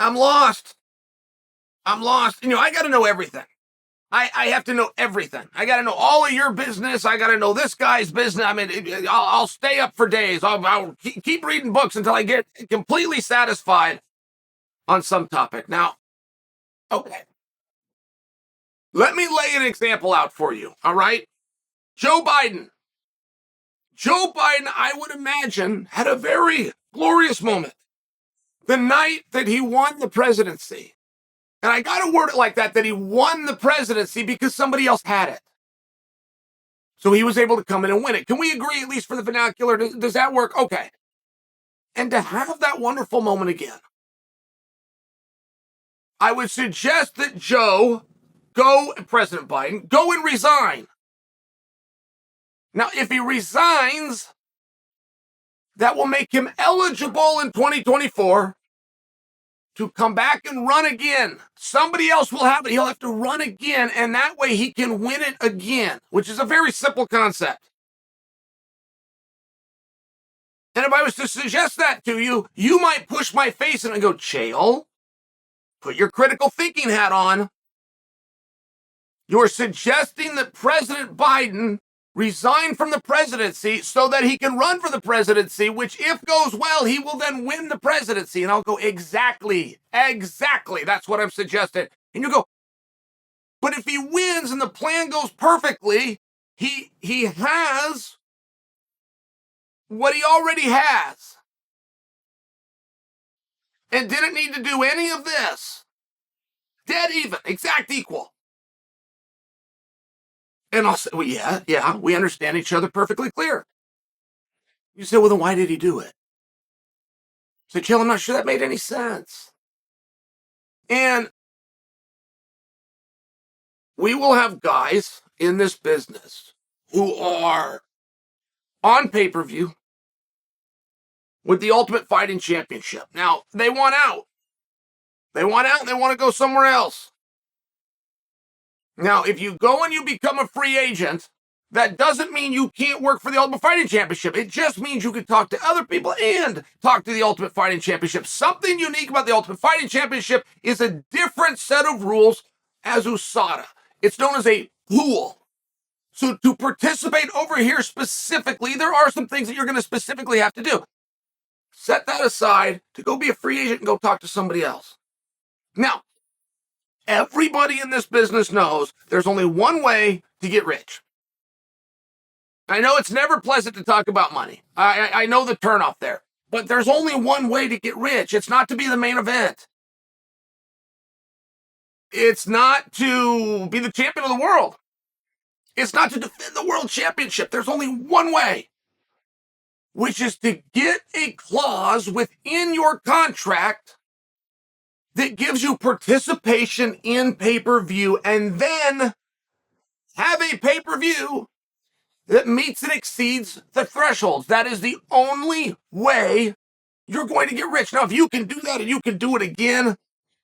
I'm lost. I'm lost. I got to know everything. I have to know everything. I got to know all of your business. I got to know this guy's business. I mean, I'll stay up for days. I'll keep reading books until I get completely satisfied on some topic. Now, okay. Let me lay an example out for you, all right? Joe Biden. Joe Biden, I would imagine, had a very glorious moment the night that he won the presidency. And I got to word it like that he won the presidency because somebody else had it. So he was able to come in and win it. Can we agree, at least for the vernacular? Does that work? Okay. And to have that wonderful moment again, I would suggest that President Biden, go and resign. Now, if he resigns, that will make him eligible in 2024 to come back and run again. Somebody else will have it. He'll have to run again, and that way he can win it again, which is a very simple concept. And if I was to suggest that to you, you might push my face in and go, Chael, put your critical thinking hat on. You're suggesting that President Biden resign from the presidency so that he can run for the presidency, which, if goes well, he will then win the presidency. And I'll go, exactly. That's what I'm suggesting. And you go, but if he wins and the plan goes perfectly, he has what he already has and didn't need to do any of this. Dead even, exact equal. And I'll say, well, yeah, we understand each other perfectly clear. You say, well, then why did he do it? I say, Chael, I'm not sure that made any sense. And we will have guys in this business who are on pay-per-view with the Ultimate Fighting Championship. Now, they want out. They want out and they want to go somewhere else. Now, if you go and you become a free agent, that doesn't mean you can't work for the Ultimate Fighting Championship. It just means you can talk to other people and talk to the Ultimate Fighting Championship. Something unique about the Ultimate Fighting Championship is a different set of rules as USADA. It's known as a pool. So to participate over here specifically, there are some things that you're going to specifically have to do. Set that aside to go be a free agent and go talk to somebody else. Now, everybody in this business knows there's only one way to get rich. I know it's never pleasant to talk about money. I know the turnoff there. But there's only one way to get rich. It's not to be the main event. It's not to be the champion of the world. It's not to defend the world championship. There's only one way, which is to get a clause within your contract that gives you participation in pay-per-view and then have a pay-per-view that meets and exceeds the thresholds. That is the only way you're going to get rich. Now, if you can do that and you can do it again,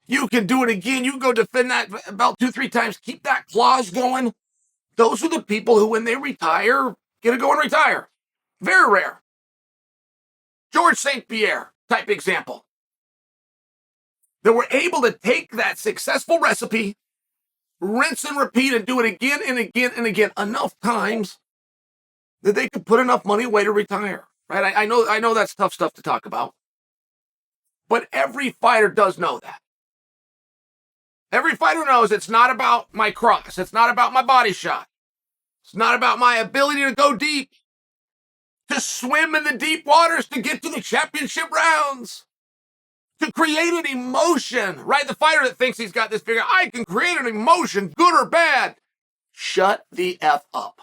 you can go defend that belt 2-3 times, keep that clause going. Those are the people who, when they retire, get to go and retire. Very rare. George St. Pierre type example. That were able to take that successful recipe, rinse and repeat, and do it again and again and again enough times that they could put enough money away to retire. Right? I know that's tough stuff to talk about. But every fighter does know that. Every fighter knows it's not about my cross. It's not about my body shot. It's not about my ability to go deep, to swim in the deep waters, to get to the championship rounds, to create an emotion, right? The fighter that thinks he's got this figure, I can create an emotion, good or bad. Shut the F up.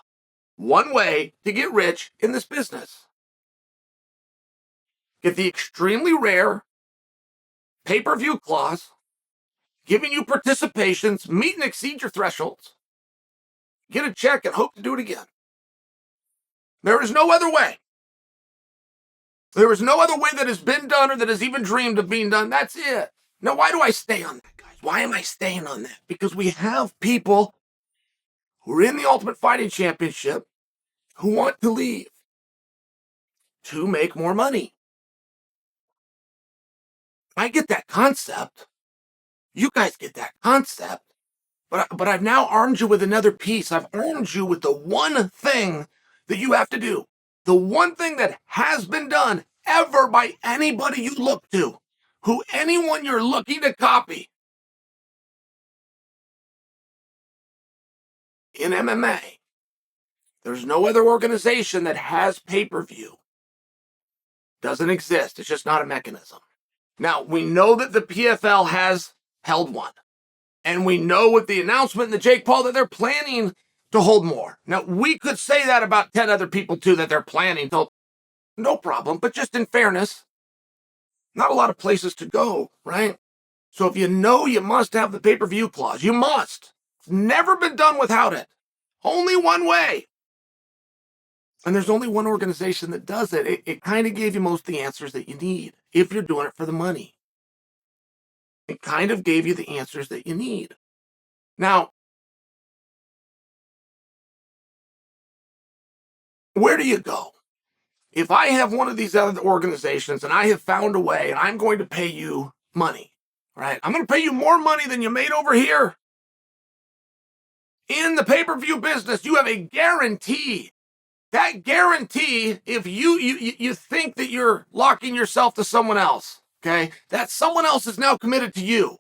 One way to get rich in this business. Get the extremely rare pay-per-view clause, giving you participations, meet and exceed your thresholds, get a check and hope to do it again. There is no other way. There is no other way that has been done or that has even dreamed of being done. That's it. Now, why do I stay on that, guys? Why am I staying on that? Because we have people who are in the Ultimate Fighting Championship who want to leave to make more money. I get that concept. You guys get that concept. But I've now armed you with another piece. I've armed you with the one thing that you have to do. The one thing that has been done ever by anybody you look to, anyone you're looking to copy. In MMA, there's no other organization that has pay-per-view. Doesn't exist. It's just not a mechanism. Now, we know that the PFL has held one. And we know with the announcement in the Jake Paul that they're planning to hold more. Now, we could say that about 10 other people too, that they're planning to. No problem. But just in fairness, not a lot of places to go, right? So if you know you must have the pay-per-view clause, you must. It's never been done without it. Only one way. And there's only one organization that does it. It kind of gave you most of the answers that you need if you're doing it for the money. It kind of gave you the answers that you need. Now, where do you go? If I have one of these other organizations and I have found a way and I'm going to pay you money, right? I'm going to pay you more money than you made over here. In the pay-per-view business, you have a guarantee. That guarantee, if you think that you're locking yourself to someone else, okay, that someone else is now committed to you.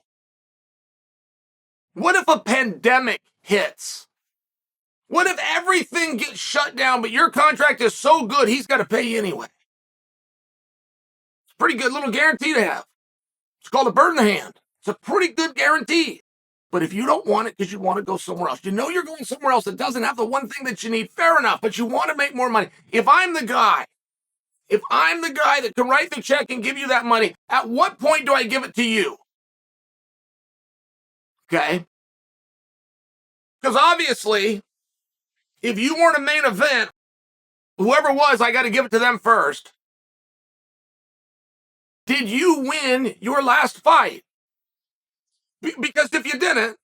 What if a pandemic hits? What if everything gets shut down, but your contract is so good, he's got to pay you anyway? It's a pretty good little guarantee to have. It's called a bird in the hand. It's a pretty good guarantee. But if you don't want it because you want to go somewhere else, you know you're going somewhere else that doesn't have the one thing that you need, fair enough, but you want to make more money. If I'm the guy that can write the check and give you that money, at what point do I give it to you? Okay? Because obviously, if you weren't a main event, whoever was, I got to give it to them first. Did you win your last fight? Because if you didn't,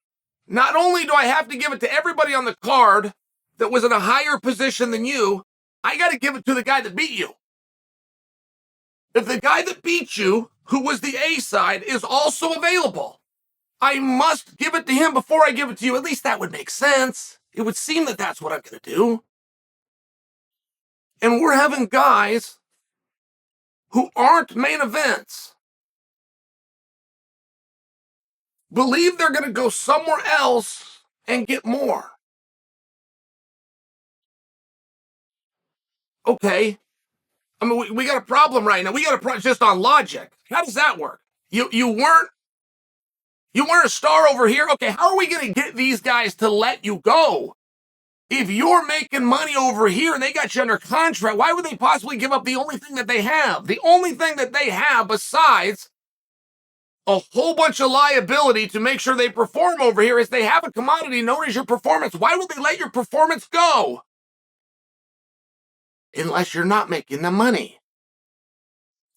not only do I have to give it to everybody on the card that was in a higher position than you, I got to give it to the guy that beat you. If the guy that beat you, who was the A side, is also available, I must give it to him before I give it to you. At least that would make sense. It would seem that that's what I'm going to do. And we're having guys who aren't main events believe they're going to go somewhere else and get more. Okay. I mean, we got a problem right now. We got a problem just on logic. How does that work? You weren't a star over here. Okay, how are we going to get these guys to let you go? If you're making money over here and they got you under contract, why would they possibly give up the only thing that they have? The only thing that they have besides a whole bunch of liability to make sure they perform over here is they have a commodity known as your performance. Why would they let your performance go? Unless you're not making the money.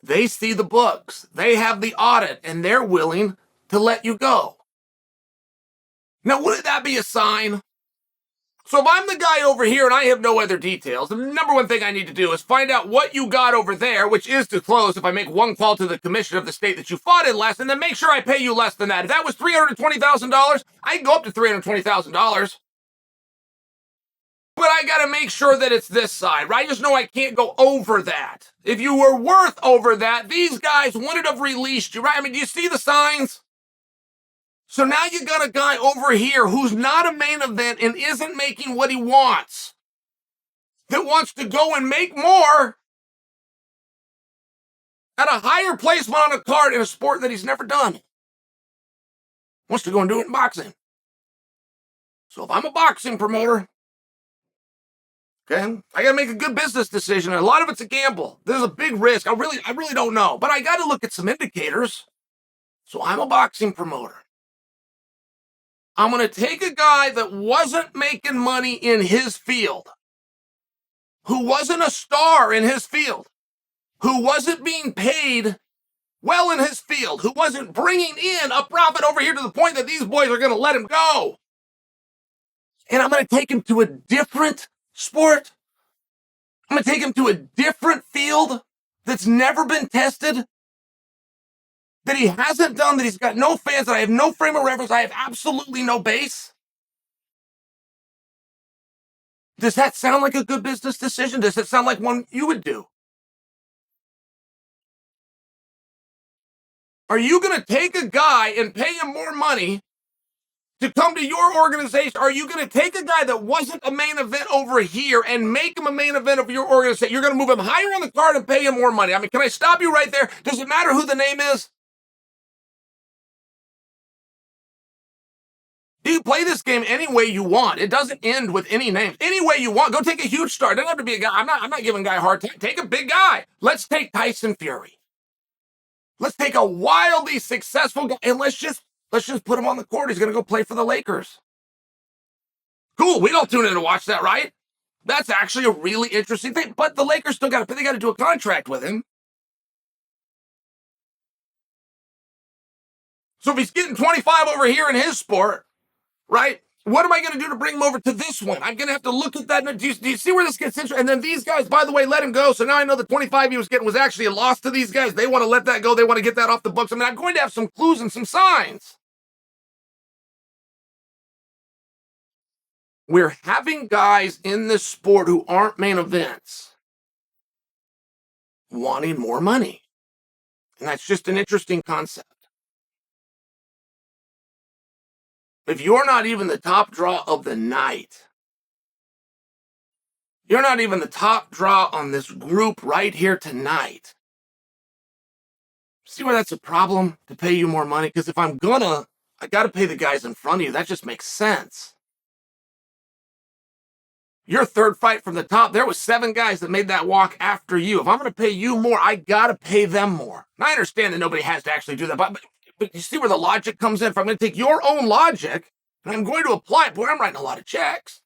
They see the books, they have the audit, and they're willing to let you go. Now, wouldn't that be a sign? So if I'm the guy over here and I have no other details, the number one thing I need to do is find out what you got over there, which is disclosed if I make one call to the commission of the state that you fought in less, and then make sure I pay you less than that. If that was $320,000, I can go up to $320,000. But I got to make sure that it's this side, right? I just know I can't go over that. If you were worth over that, these guys wouldn't have released you, right? I mean, do you see the signs? So now you got a guy over here who's not a main event and isn't making what he wants, that wants to go and make more at a higher placement on a card in a sport that he's never done. Wants to go and do it in boxing. So if I'm a boxing promoter, okay, I got to make a good business decision. And a lot of it's a gamble. There's a big risk. I really don't know. But I got to look at some indicators. So I'm a boxing promoter. I'm going to take a guy that wasn't making money in his field, who wasn't a star in his field, who wasn't being paid well in his field, who wasn't bringing in a profit over here to the point that these boys are going to let him go. And I'm going to take him to a different sport. I'm going to take him to a different field that's never been tested. that he hasn't done, that he's got no fans, that I have no frame of reference, I have absolutely no base? Does that sound like a good business decision? Does it sound like one you would do? Are you going to take a guy and pay him more money to come to your organization? Are you going to take a guy that wasn't a main event over here and make him a main event of your organization? You're going to move him higher on the card and pay him more money. I mean, can I stop you right there? Does it matter who the name is? You play this game any way you want. It doesn't end with any names. Any way you want. Go take a huge star. It doesn't have to be a guy. I'm not giving a guy a hard time. Take a big guy. Let's take Tyson Fury. Let's take a wildly successful guy and let's just put him on the court. He's going to go play for the Lakers. Cool. We don't tune in to watch that, right? That's actually a really interesting thing. But the Lakers still got to do a contract with him. So if he's getting 25 over here in his sport, right? What am I going to do to bring him over to this one? I'm going to have to look at that. Do you see where this gets interesting? And then these guys, by the way, let him go. So now I know the 25 he was getting was actually a loss to these guys. They want to let that go. They want to get that off the books. I mean, I'm going to have some clues and some signs. We're having guys in this sport who aren't main events wanting more money. And that's just an interesting concept. If you're not even the top draw of the night, you're not even the top draw on this group right here tonight. See where that's a problem to pay you more money? Because if I got to pay the guys in front of you. That just makes sense. Your third fight from the top, there was 7 guys that made that walk after you. If I'm going to pay you more, I got to pay them more. And I understand that nobody has to actually do that, but you see where the logic comes in? If I'm going to take your own logic and I'm going to apply it, boy, I'm writing a lot of checks.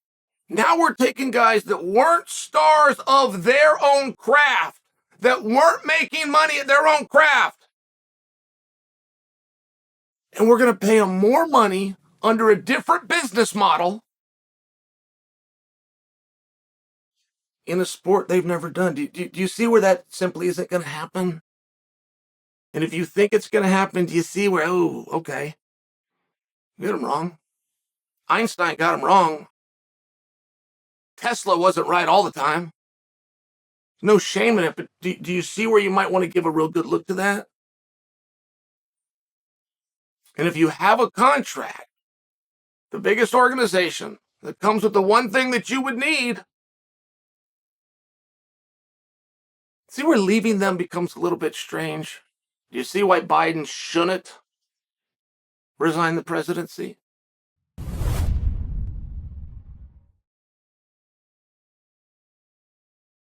Now we're taking guys that weren't stars of their own craft, that weren't making money at their own craft. And we're going to pay them more money under a different business model in a sport they've never done. Do you see where that simply isn't going to happen? And if you think it's going to happen, do you see where, oh, okay, you got him wrong. Einstein got him wrong. Tesla wasn't right all the time. No shame in it, but do you see where you might want to give a real good look to that? And if you have a contract, the biggest organization that comes with the one thing that you would need, see where leaving them becomes a little bit strange? Do you see why Biden shouldn't resign the presidency?